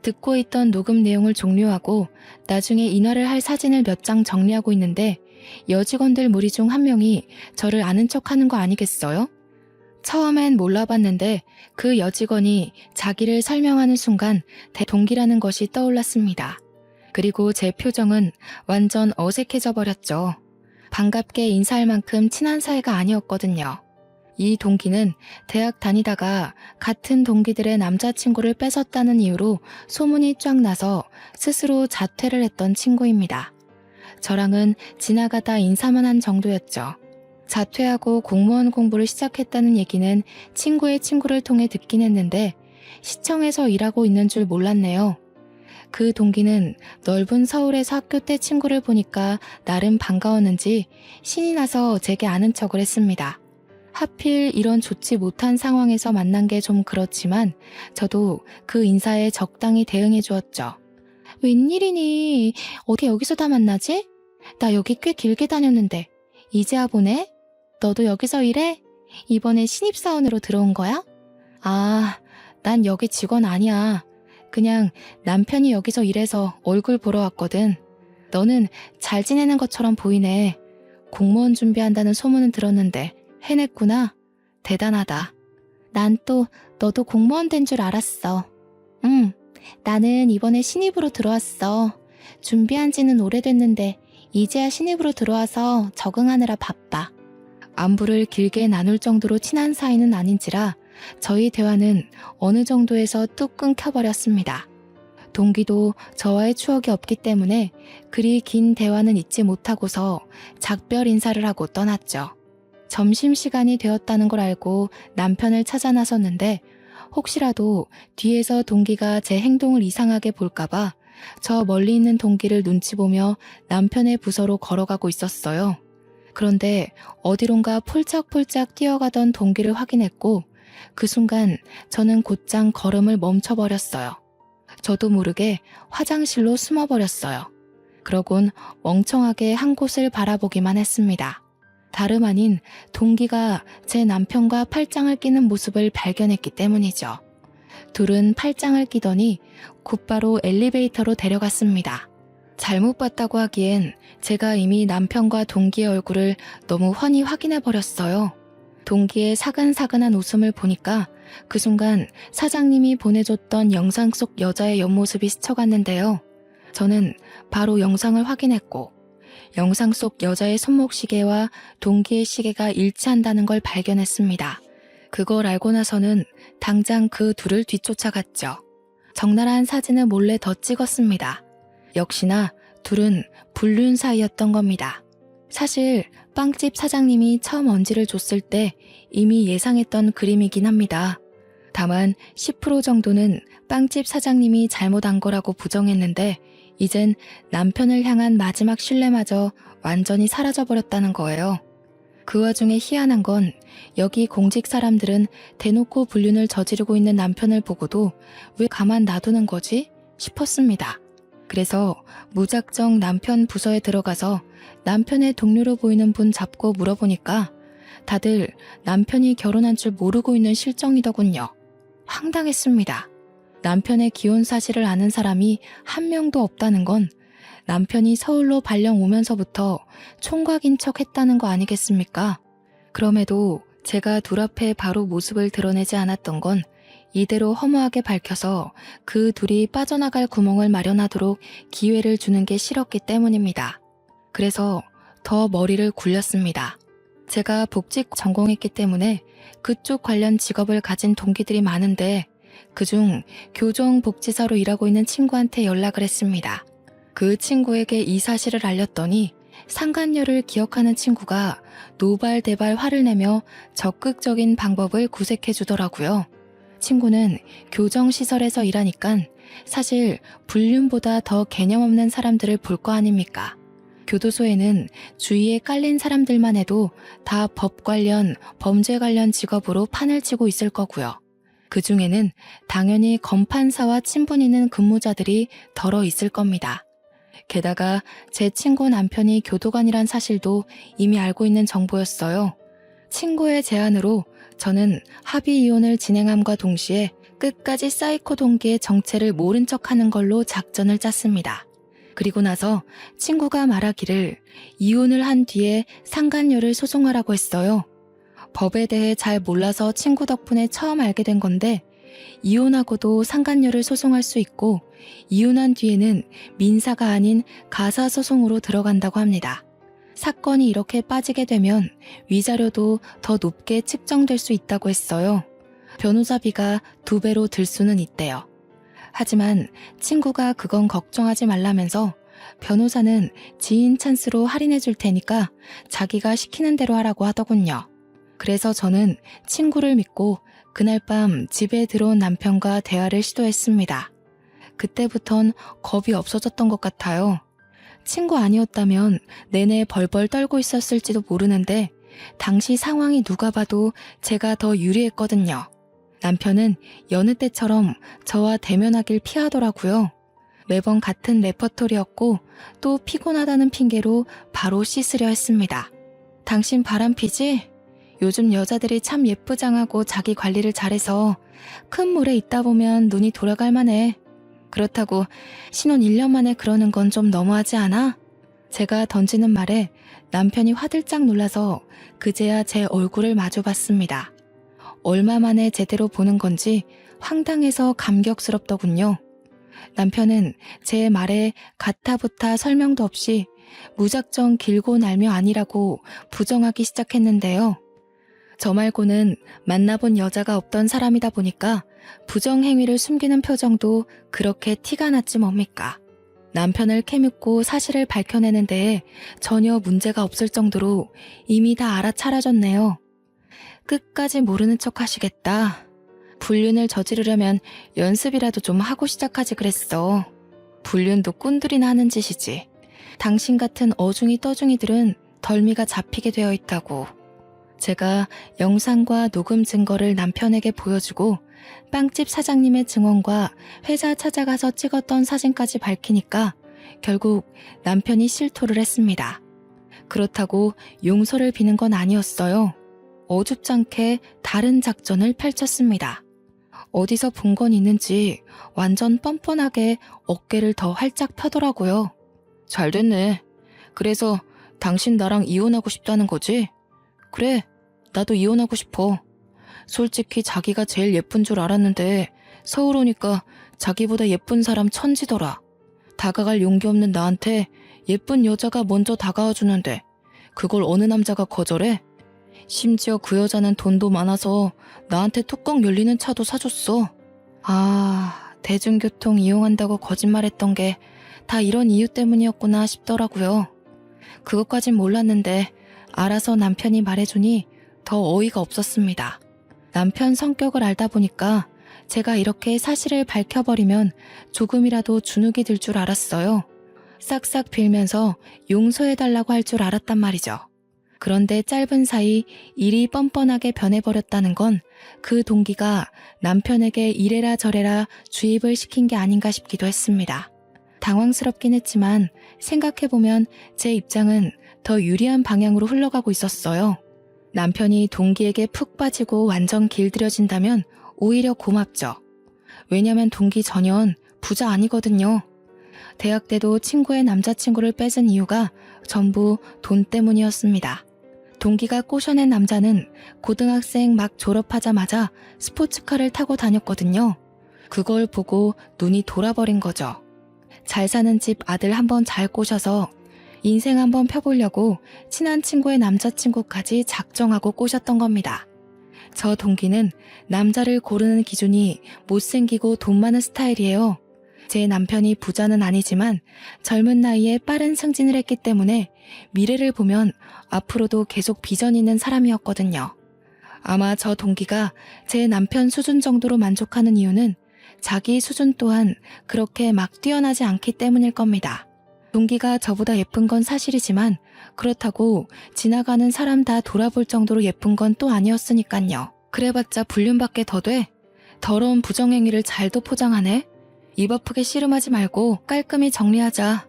듣고 있던 녹음 내용을 종료하고 나중에 인화를 할 사진을 몇 장 정리하고 있는데 여직원들 무리 중 한 명이 저를 아는 척하는 거 아니겠어요? 처음엔 몰라봤는데 그 여직원이 자기를 설명하는 순간 동기라는 것이 떠올랐습니다. 그리고 제 표정은 완전 어색해져 버렸죠. 반갑게 인사할 만큼 친한 사이가 아니었거든요. 이 동기는 대학 다니다가 같은 동기들의 남자친구를 뺏었다는 이유로 소문이 쫙 나서 스스로 자퇴를 했던 친구입니다. 저랑은 지나가다 인사만 한 정도였죠. 자퇴하고 공무원 공부를 시작했다는 얘기는 친구의 친구를 통해 듣긴 했는데 시청에서 일하고 있는 줄 몰랐네요. 그 동기는 넓은 서울에서 학교 때 친구를 보니까 나름 반가웠는지 신이 나서 제게 아는 척을 했습니다. 하필 이런 좋지 못한 상황에서 만난 게 좀 그렇지만 저도 그 인사에 적당히 대응해 주었죠. 웬일이니? 어떻게 여기서 다 만나지? 나 여기 꽤 길게 다녔는데 이제야 보네? 너도 여기서 일해? 이번에 신입사원으로 들어온 거야? 아, 난 여기 직원 아니야. 그냥 남편이 여기서 일해서 얼굴 보러 왔거든. 너는 잘 지내는 것처럼 보이네. 공무원 준비한다는 소문은 들었는데 해냈구나. 대단하다. 난 또 너도 공무원 된 줄 알았어. 나는 이번에 신입으로 들어왔어. 준비한 지는 오래됐는데 이제야 신입으로 들어와서 적응하느라 바빠. 안부를 길게 나눌 정도로 친한 사이는 아닌지라 저희 대화는 어느 정도에서 뚝 끊겨버렸습니다. 동기도 저와의 추억이 없기 때문에 그리 긴 대화는 잊지 못하고서 작별 인사를 하고 떠났죠. 점심시간이 되었다는 걸 알고 남편을 찾아 나섰는데 혹시라도 뒤에서 동기가 제 행동을 이상하게 볼까봐 저 멀리 있는 동기를 눈치 보며 남편의 부서로 걸어가고 있었어요. 그런데 어디론가 폴짝폴짝 뛰어가던 동기를 확인했고 그 순간 저는 곧장 걸음을 멈춰버렸어요. 저도 모르게 화장실로 숨어버렸어요. 그러곤 멍청하게 한 곳을 바라보기만 했습니다. 다름 아닌 동기가 제 남편과 팔짱을 끼는 모습을 발견했기 때문이죠. 둘은 팔짱을 끼더니 곧바로 엘리베이터로 데려갔습니다. 잘못 봤다고 하기엔 제가 이미 남편과 동기의 얼굴을 너무 훤히 확인해버렸어요. 동기의 사근사근한 웃음을 보니까 그 순간 사장님이 보내줬던 영상 속 여자의 옆모습이 스쳐갔는데요. 저는 바로 영상을 확인했고 영상 속 여자의 손목시계와 동기의 시계가 일치한다는 걸 발견했습니다. 그걸 알고 나서는 당장 그 둘을 뒤쫓아갔죠. 적나라한 사진을 몰래 더 찍었습니다. 역시나 둘은 불륜 사이였던 겁니다. 사실 빵집 사장님이 처음 언지를 줬을 때 이미 예상했던 그림이긴 합니다. 다만 10% 정도는 빵집 사장님이 잘못한 거라고 부정했는데 이젠 남편을 향한 마지막 신뢰마저 완전히 사라져버렸다는 거예요. 그 와중에 희한한 건 여기 공직 사람들은 대놓고 불륜을 저지르고 있는 남편을 보고도 왜 가만 놔두는 거지? 싶었습니다. 그래서 무작정 남편 부서에 들어가서 남편의 동료로 보이는 분 잡고 물어보니까 다들 남편이 결혼한 줄 모르고 있는 실정이더군요. 황당했습니다. 남편의 기혼 사실을 아는 사람이 한 명도 없다는 건 남편이 서울로 발령 오면서부터 총각인 척 했다는 거 아니겠습니까? 그럼에도 제가 둘 앞에 바로 모습을 드러내지 않았던 건 이대로 허무하게 밝혀서 그 둘이 빠져나갈 구멍을 마련하도록 기회를 주는 게 싫었기 때문입니다. 그래서 더 머리를 굴렸습니다. 제가 복직 전공했기 때문에 그쪽 관련 직업을 가진 동기들이 많은데 그중 교정복지사로 일하고 있는 친구한테 연락을 했습니다. 그 친구에게 이 사실을 알렸더니 상간녀를 기억하는 친구가 노발대발 화를 내며 적극적인 방법을 구색해 주더라고요. 친구는 교정시설에서 일하니깐 사실 불륜보다 더 개념 없는 사람들을 볼 거 아닙니까? 교도소에는 주위에 깔린 사람들만 해도 다 법 관련, 범죄 관련 직업으로 판을 치고 있을 거고요. 그 중에는 당연히 검판사와 친분 있는 근무자들이 덜어 있을 겁니다. 게다가 제 친구 남편이 교도관이란 사실도 이미 알고 있는 정보였어요. 친구의 제안으로 저는 합의 이혼을 진행함과 동시에 끝까지 사이코 동기의 정체를 모른 척하는 걸로 작전을 짰습니다. 그리고 나서 친구가 말하기를 이혼을 한 뒤에 상간녀를 소송하라고 했어요. 법에 대해 잘 몰라서 친구 덕분에 처음 알게 된 건데 이혼하고도 상간녀를 소송할 수 있고 이혼한 뒤에는 민사가 아닌 가사소송으로 들어간다고 합니다. 사건이 이렇게 빠지게 되면 위자료도 더 높게 측정될 수 있다고 했어요. 변호사비가 2배로 들 수는 있대요. 하지만 친구가 그건 걱정하지 말라면서 변호사는 지인 찬스로 할인해 줄 테니까 자기가 시키는 대로 하라고 하더군요. 그래서 저는 친구를 믿고 그날 밤 집에 들어온 남편과 대화를 시도했습니다. 그때부턴 겁이 없어졌던 것 같아요. 친구 아니었다면 내내 벌벌 떨고 있었을지도 모르는데 당시 상황이 누가 봐도 제가 더 유리했거든요. 남편은 여느 때처럼 저와 대면하길 피하더라고요. 매번 같은 레퍼토리였고 또 피곤하다는 핑계로 바로 씻으려 했습니다. 당신 바람피지? 요즘 여자들이 참 예쁘장하고 자기 관리를 잘해서 큰 물에 있다 보면 눈이 돌아갈 만해. 그렇다고 신혼 1년 만에 그러는 건 좀 너무하지 않아? 제가 던지는 말에 남편이 화들짝 놀라서 그제야 제 얼굴을 마주봤습니다. 얼마 만에 제대로 보는 건지 황당해서 감격스럽더군요. 남편은 제 말에 가타부타 설명도 없이 무작정 길고 날며 아니라고 부정하기 시작했는데요. 저 말고는 만나본 여자가 없던 사람이다 보니까 부정행위를 숨기는 표정도 그렇게 티가 났지 뭡니까. 남편을 캐묻고 사실을 밝혀내는 데에 전혀 문제가 없을 정도로 이미 다 알아차려졌네요. 끝까지 모르는 척 하시겠다. 불륜을 저지르려면 연습이라도 좀 하고 시작하지 그랬어. 불륜도 꾼들이나 하는 짓이지. 당신 같은 어중이 떠중이들은 덜미가 잡히게 되어 있다고. 제가 영상과 녹음 증거를 남편에게 보여주고 빵집 사장님의 증언과 회사 찾아가서 찍었던 사진까지 밝히니까 결국 남편이 실토를 했습니다. 그렇다고 용서를 비는 건 아니었어요. 어줍잖게 다른 작전을 펼쳤습니다. 어디서 본 건 있는지 완전 뻔뻔하게 어깨를 더 활짝 펴더라고요. 잘 됐네. 그래서 당신 나랑 이혼하고 싶다는 거지? 그래, 나도 이혼하고 싶어. 솔직히 자기가 제일 예쁜 줄 알았는데 서울 오니까 자기보다 예쁜 사람 천지더라. 다가갈 용기 없는 나한테 예쁜 여자가 먼저 다가와 주는데 그걸 어느 남자가 거절해? 심지어 그 여자는 돈도 많아서 나한테 뚜껑 열리는 차도 사줬어. 아, 대중교통 이용한다고 거짓말했던 게 다 이런 이유 때문이었구나 싶더라고요. 그것까진 몰랐는데 알아서 남편이 말해주니 더 어이가 없었습니다. 남편 성격을 알다 보니까 제가 이렇게 사실을 밝혀버리면 조금이라도 주눅이 들 줄 알았어요. 싹싹 빌면서 용서해달라고 할 줄 알았단 말이죠. 그런데 짧은 사이 일이 뻔뻔하게 변해버렸다는 건 그 동기가 남편에게 이래라 저래라 주입을 시킨 게 아닌가 싶기도 했습니다. 당황스럽긴 했지만 생각해보면 제 입장은 더 유리한 방향으로 흘러가고 있었어요. 남편이 동기에게 푹 빠지고 완전 길들여진다면 오히려 고맙죠. 왜냐면 동기 전현 부자 아니거든요. 대학 때도 친구의 남자친구를 뺏은 이유가 전부 돈 때문이었습니다. 동기가 꼬셔낸 남자는 고등학생 막 졸업하자마자 스포츠카를 타고 다녔거든요. 그걸 보고 눈이 돌아버린 거죠. 잘 사는 집 아들 한번 잘 꼬셔서 인생 한번 펴보려고 친한 친구의 남자친구까지 작정하고 꼬셨던 겁니다. 저 동기는 남자를 고르는 기준이 못생기고 돈 많은 스타일이에요. 제 남편이 부자는 아니지만 젊은 나이에 빠른 승진을 했기 때문에 미래를 보면 앞으로도 계속 비전 있는 사람이었거든요. 아마 저 동기가 제 남편 수준 정도로 만족하는 이유는 자기 수준 또한 그렇게 막 뛰어나지 않기 때문일 겁니다. 동기가 저보다 예쁜 건 사실이지만 그렇다고 지나가는 사람 다 돌아볼 정도로 예쁜 건 또 아니었으니까요. 그래봤자 불륜밖에 더 돼? 더러운 부정행위를 잘도 포장하네? 입 아프게 씨름하지 말고 깔끔히 정리하자.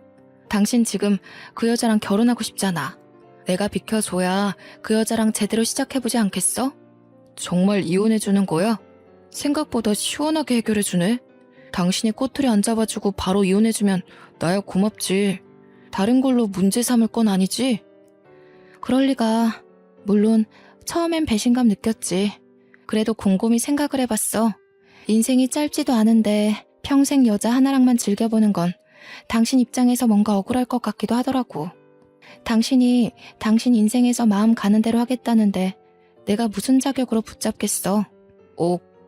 당신 지금 그 여자랑 결혼하고 싶잖아. 내가 비켜줘야 그 여자랑 제대로 시작해보지 않겠어? 정말 이혼해주는 거야? 생각보다 시원하게 해결해주네. 당신이 꼬투리 안 잡아주고 바로 이혼해주면 나야 고맙지. 다른 걸로 문제 삼을 건 아니지? 그럴 리가. 물론 처음엔 배신감 느꼈지. 그래도 곰곰이 생각을 해봤어. 인생이 짧지도 않은데 평생 여자 하나랑만 즐겨보는 건 당신 입장에서 뭔가 억울할 것 같기도 하더라고. 당신이 당신 인생에서 마음 가는 대로 하겠다는데 내가 무슨 자격으로 붙잡겠어.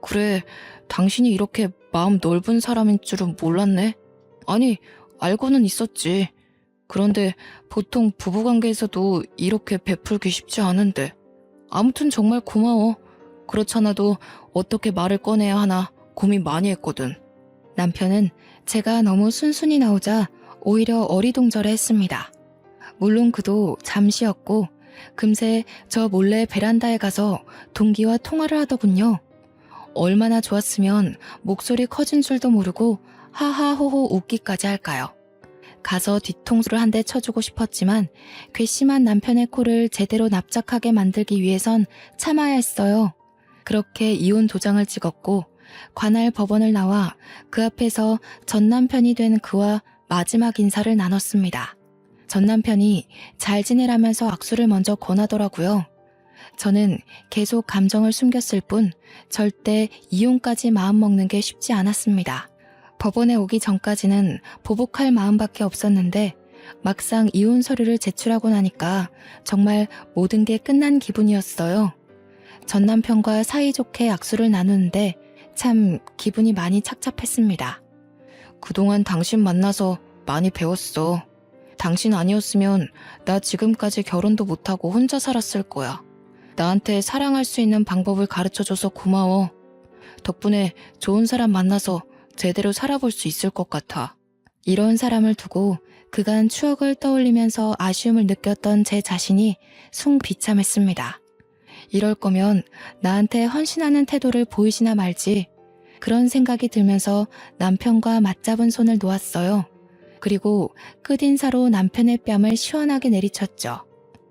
그래. 당신이 이렇게 마음 넓은 사람인 줄은 몰랐네. 아니, 알고는 있었지. 그런데 보통 부부관계에서도 이렇게 베풀기 쉽지 않은데. 아무튼 정말 고마워. 그렇잖아도 어떻게 말을 꺼내야 하나 고민 많이 했거든. 남편은 제가 너무 순순히 나오자 오히려 어리둥절해 했습니다. 물론 그도 잠시였고 금세 저 몰래 베란다에 가서 동기와 통화를 하더군요. 얼마나 좋았으면 목소리 커진 줄도 모르고 하하호호 웃기까지 할까요. 가서 뒤통수를 한 대 쳐주고 싶었지만 괘씸한 남편의 코를 제대로 납작하게 만들기 위해선 참아야 했어요. 그렇게 이혼 도장을 찍었고 관할 법원을 나와 그 앞에서 전 남편이 된 그와 마지막 인사를 나눴습니다. 전 남편이 잘 지내라면서 악수를 먼저 권하더라고요. 저는 계속 감정을 숨겼을 뿐 절대 이혼까지 마음먹는 게 쉽지 않았습니다. 법원에 오기 전까지는 보복할 마음밖에 없었는데 막상 이혼 서류를 제출하고 나니까 정말 모든 게 끝난 기분이었어요. 전 남편과 사이좋게 악수를 나누는데 참 기분이 많이 착잡했습니다. 그동안 당신 만나서 많이 배웠어. 당신 아니었으면 나 지금까지 결혼도 못하고 혼자 살았을 거야. 나한테 사랑할 수 있는 방법을 가르쳐줘서 고마워. 덕분에 좋은 사람 만나서 제대로 살아볼 수 있을 것 같아. 이런 사람을 두고 그간 추억을 떠올리면서 아쉬움을 느꼈던 제 자신이 숭비참했습니다. 이럴 거면 나한테 헌신하는 태도를 보이시나 말지. 그런 생각이 들면서 남편과 맞잡은 손을 놓았어요. 그리고 끝인사로 남편의 뺨을 시원하게 내리쳤죠.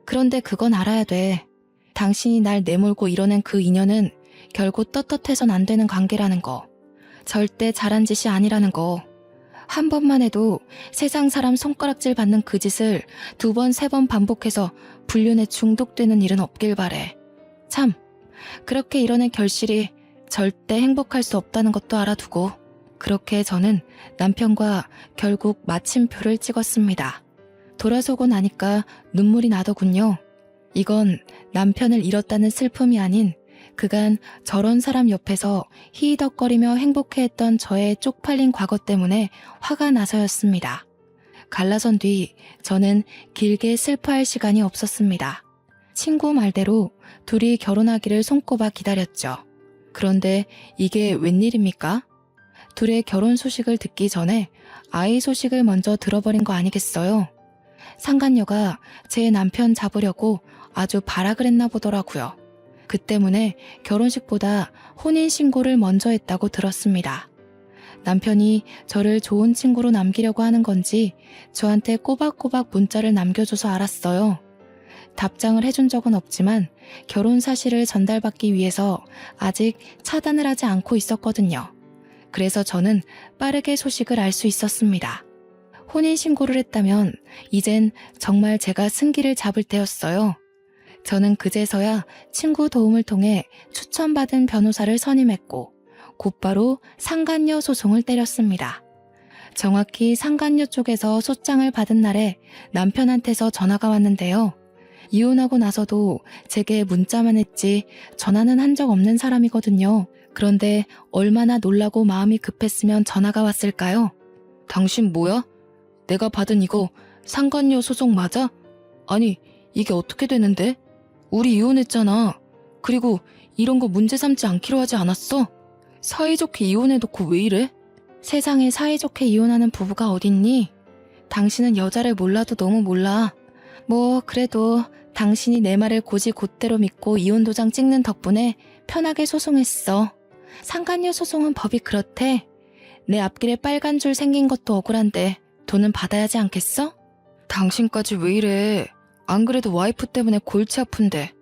그런데 그건 알아야 돼. 당신이 날 내몰고 이뤄낸 그 인연은 결국 떳떳해선 안 되는 관계라는 거. 절대 잘한 짓이 아니라는 거. 한 번만 해도 세상 사람 손가락질 받는 그 짓을 2번, 3번 반복해서 불륜에 중독되는 일은 없길 바래. 참, 그렇게 이뤄낸 결실이 절대 행복할 수 없다는 것도 알아두고 그렇게 저는 남편과 결국 마침표를 찍었습니다. 돌아서고 나니까 눈물이 나더군요. 이건 남편을 잃었다는 슬픔이 아닌 그간 저런 사람 옆에서 히히덕거리며 행복해했던 저의 쪽팔린 과거 때문에 화가 나서였습니다. 갈라선 뒤 저는 길게 슬퍼할 시간이 없었습니다. 친구 말대로 둘이 결혼하기를 손꼽아 기다렸죠. 그런데 이게 웬일입니까? 둘의 결혼 소식을 듣기 전에 아이 소식을 먼저 들어버린 거 아니겠어요? 상간녀가 제 남편 잡으려고 아주 발악을 했나 보더라고요. 그 때문에 결혼식보다 혼인신고를 먼저 했다고 들었습니다. 남편이 저를 좋은 친구로 남기려고 하는 건지 저한테 꼬박꼬박 문자를 남겨줘서 알았어요. 답장을 해준 적은 없지만 결혼 사실을 전달받기 위해서 아직 차단을 하지 않고 있었거든요. 그래서 저는 빠르게 소식을 알 수 있었습니다. 혼인신고를 했다면 이젠 정말 제가 승기를 잡을 때였어요. 저는 그제서야 친구 도움을 통해 추천받은 변호사를 선임했고 곧바로 상간녀 소송을 때렸습니다. 정확히 상간녀 쪽에서 소장을 받은 날에 남편한테서 전화가 왔는데요. 이혼하고 나서도 제게 문자만 했지 전화는 한 적 없는 사람이거든요. 그런데 얼마나 놀라고 마음이 급했으면 전화가 왔을까요? 당신 뭐야? 내가 받은 이거 상간녀 소송 맞아? 아니, 이게 어떻게 되는데? 우리 이혼했잖아. 그리고 이런 거 문제 삼지 않기로 하지 않았어? 사이좋게 이혼해놓고 왜 이래? 세상에 사이좋게 이혼하는 부부가 어딨니? 당신은 여자를 몰라도 너무 몰라. 뭐 그래도 당신이 내 말을 곧이곧대로 믿고 이혼 도장 찍는 덕분에 편하게 소송했어. 상간녀 소송은 법이 그렇대. 내 앞길에 빨간 줄 생긴 것도 억울한데 돈은 받아야지 않겠어? 당신까지 왜 이래? 안 그래도 와이프 때문에 골치 아픈데.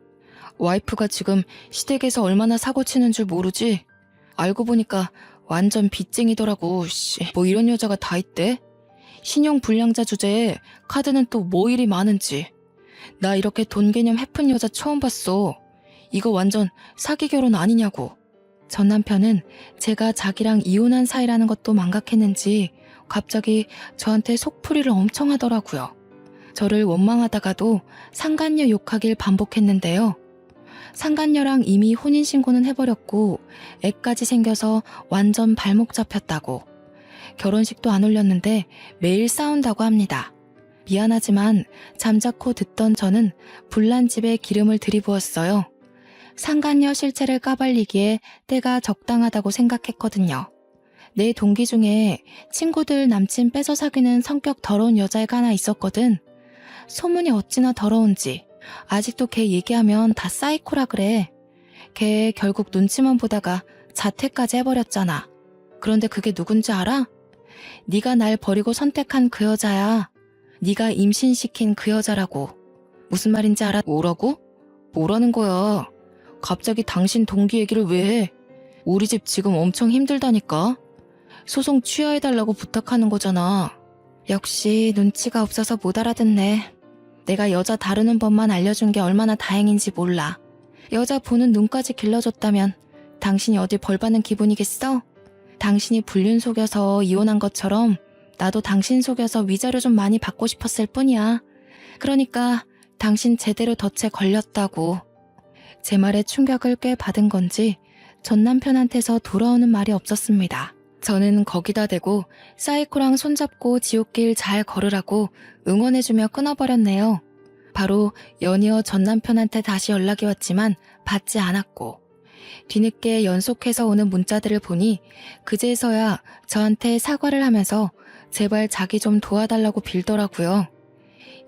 와이프가 지금 시댁에서 얼마나 사고치는 줄 모르지? 알고 보니까 완전 빚쟁이더라고. 뭐 이런 여자가 다 있대? 신용 불량자 주제에 카드는 또 뭐 일이 많은지. 나 이렇게 돈 개념 해픈 여자 처음 봤어. 이거 완전 사기 결혼 아니냐고. 전 남편은 제가 자기랑 이혼한 사이라는 것도 망각했는지 갑자기 저한테 속풀이를 엄청 하더라고요. 저를 원망하다가도 상간녀 욕하길 반복했는데요. 상간녀랑 이미 혼인신고는 해버렸고 애까지 생겨서 완전 발목 잡혔다고. 결혼식도 안 올렸는데 매일 싸운다고 합니다. 미안하지만 잠자코 듣던 저는 불난 집에 기름을 들이부었어요. 상간녀 실체를 까발리기에 때가 적당하다고 생각했거든요. 내 동기 중에 친구들 남친 뺏어 사귀는 성격 더러운 여자애가 하나 있었거든. 소문이 어찌나 더러운지. 아직도 걔 얘기하면 다 사이코라 그래. 걔 결국 눈치만 보다가 자퇴까지 해버렸잖아. 그런데 그게 누군지 알아? 네가 날 버리고 선택한 그 여자야. 네가 임신시킨 그 여자라고. 무슨 말인지 알아? 뭐라고? 뭐라는 거야? 갑자기 당신 동기 얘기를 왜 해? 우리 집 지금 엄청 힘들다니까. 소송 취하해달라고 부탁하는 거잖아. 역시 눈치가 없어서 못 알아듣네. 내가 여자 다루는 법만 알려준 게 얼마나 다행인지 몰라. 여자 보는 눈까지 길러줬다면 당신이 어디 벌 받는 기분이겠어? 당신이 불륜 속여서 이혼한 것처럼 나도 당신 속여서 위자료 좀 많이 받고 싶었을 뿐이야. 그러니까 당신 제대로 덫에 걸렸다고. 제 말에 충격을 꽤 받은 건지 전 남편한테서 돌아오는 말이 없었습니다. 저는 거기다 대고 사이코랑 손잡고 지옥길 잘 걸으라고 응원해주며 끊어버렸네요. 바로 연이어 전 남편한테 다시 연락이 왔지만 받지 않았고, 뒤늦게 연속해서 오는 문자들을 보니 그제서야 저한테 사과를 하면서 제발 자기 좀 도와달라고 빌더라고요.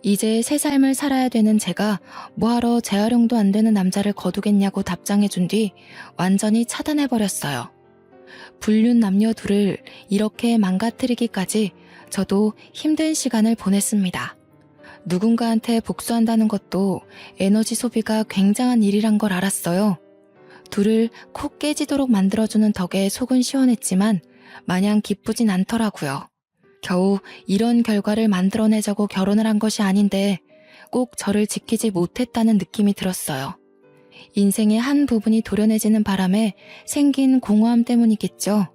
이제 새 삶을 살아야 되는 제가 뭐하러 재활용도 안 되는 남자를 거두겠냐고 답장해준 뒤 완전히 차단해버렸어요. 불륜 남녀 둘을 이렇게 망가뜨리기까지 저도 힘든 시간을 보냈습니다. 누군가한테 복수한다는 것도 에너지 소비가 굉장한 일이란 걸 알았어요. 둘을 콕 깨지도록 만들어주는 덕에 속은 시원했지만 마냥 기쁘진 않더라고요. 겨우 이런 결과를 만들어내자고 결혼을 한 것이 아닌데 꼭 저를 지키지 못했다는 느낌이 들었어요. 인생의 한 부분이 도려내지는 바람에 생긴 공허함 때문이겠죠.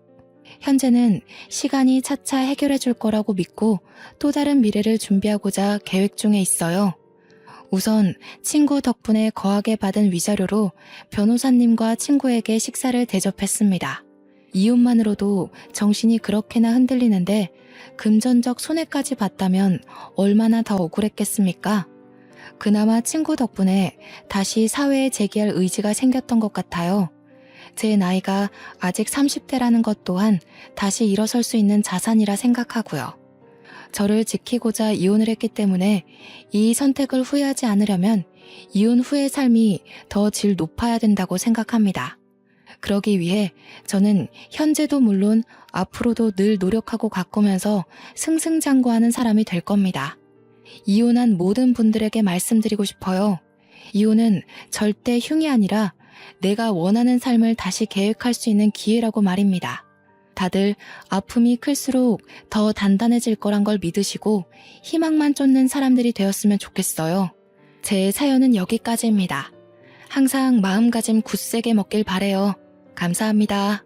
현재는 시간이 차차 해결해 줄 거라고 믿고 또 다른 미래를 준비하고자 계획 중에 있어요. 우선 친구 덕분에 거하게 받은 위자료로 변호사님과 친구에게 식사를 대접했습니다. 이웃만으로도 정신이 그렇게나 흔들리는데 금전적 손해까지 봤다면 얼마나 더 억울했겠습니까? 그나마 친구 덕분에 다시 사회에 재기할 의지가 생겼던 것 같아요. 제 나이가 아직 30대라는 것 또한 다시 일어설 수 있는 자산이라 생각하고요. 저를 지키고자 이혼을 했기 때문에 이 선택을 후회하지 않으려면 이혼 후의 삶이 더 질 높아야 된다고 생각합니다. 그러기 위해 저는 현재도 물론 앞으로도 늘 노력하고 가꾸면서 승승장구하는 사람이 될 겁니다. 이혼한 모든 분들에게 말씀드리고 싶어요. 이혼은 절대 흉이 아니라 내가 원하는 삶을 다시 계획할 수 있는 기회라고 말입니다. 다들 아픔이 클수록 더 단단해질 거란 걸 믿으시고 희망만 쫓는 사람들이 되었으면 좋겠어요. 제 사연은 여기까지입니다. 항상 마음가짐 굳세게 먹길 바래요. 감사합니다.